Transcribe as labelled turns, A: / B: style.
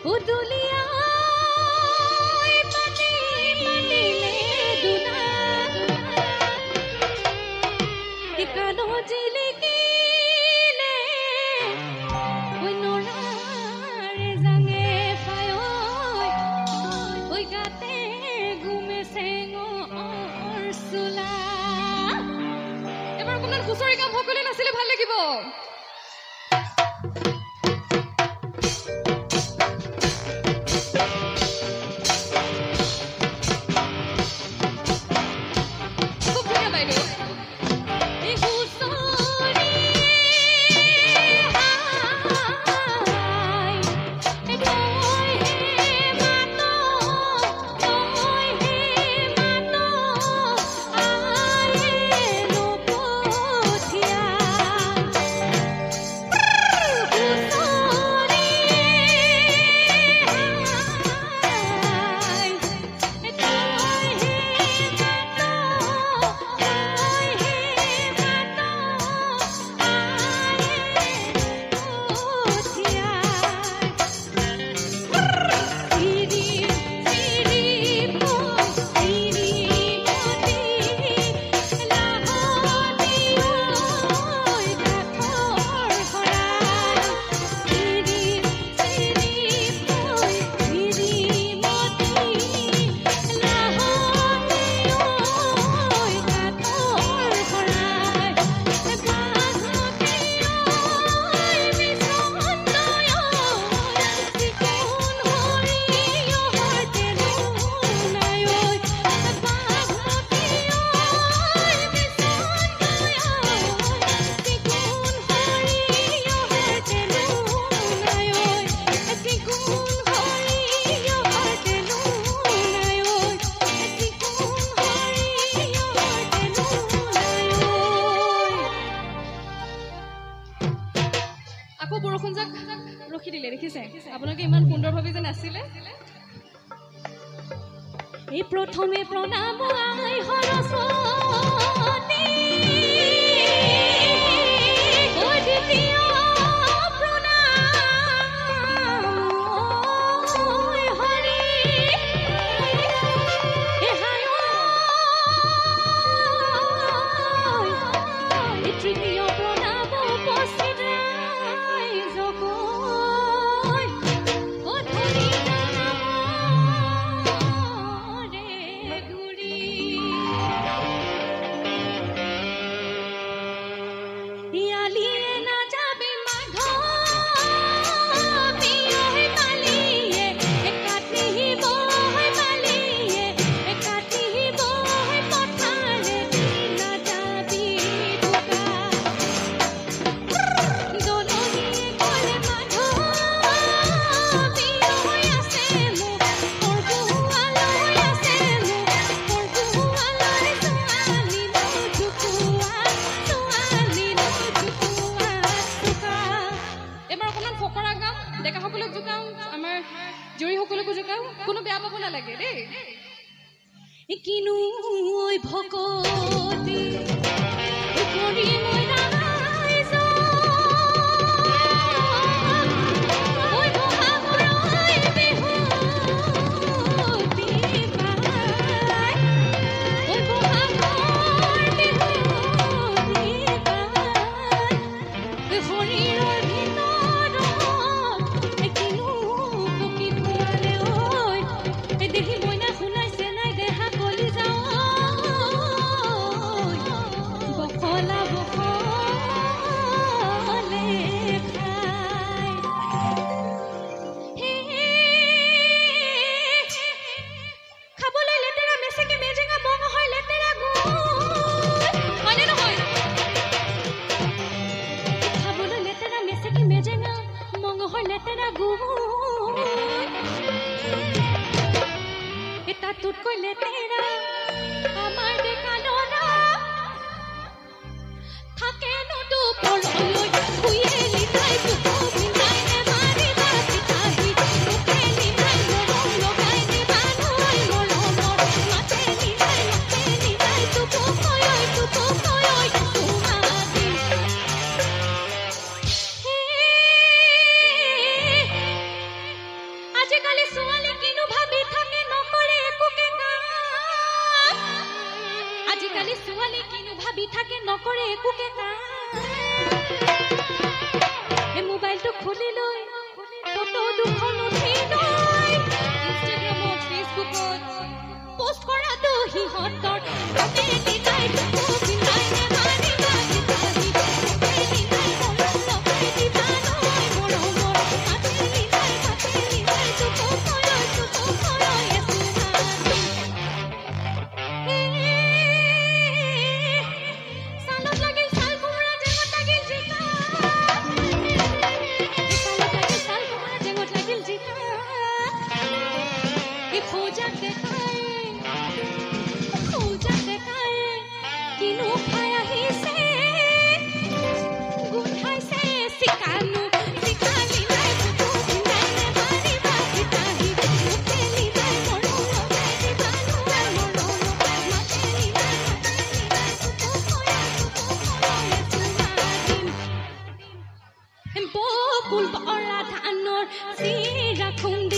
A: উদুলিয়া হুঁচৰি গাম সকলোৱে নাচিলে ভাল লাগিব प्रथमे प्रणाम आई सरस्वती द्वितीय प्रणाम हरि तृतीय प्रणाम उपस्थित किनु भकति करि মই নাই যা ওই বহাগৰৈ বিহুতি পাই ওই বহাগৰ বিহুতি পাই শৰীৰৰ ভিতৰত কিনো পকি ফুৰালে ঐ দেহি মইনা শুনাইছে নাই দেহা কলি যাও বকলা বকলে খাই খাবলৈ লেতেৰা মেছেকে মেজেঙা বঙ হয় লেতেৰা গু হয়নে নহয় খাবলৈ লেতেৰা মেছেকে মেজেঙা মঙ হয় লেতেৰা গু তুতকৈ লেতেৰা আমাৰ ডেকা ল'ৰা থাকে নদু পৰলৈ শুয়ে লিখাই পুতবি নাই নেমাৰি বাতি তাহি মুখে নিনাই মৰম লগাই নিবানৈ মৰমৰ মাতে নিনাই তুপু কয়ৈ সুমাদি আজিকালি ছোৱালী কিনো ভাবি থাকে নকৰে একোকে কাম আজিকালি ছোৱালী কিনো ভাবি থাকে নকৰে একোকে কাম এই মোবাইলটো খুলি লৈ ফটো দুখন উঠি লৈ ইনষ্টাগ্ৰামত ফেচবুকত পোষ্ট কৰাটো সিহঁতৰ Pulpa ora thanor si rakhung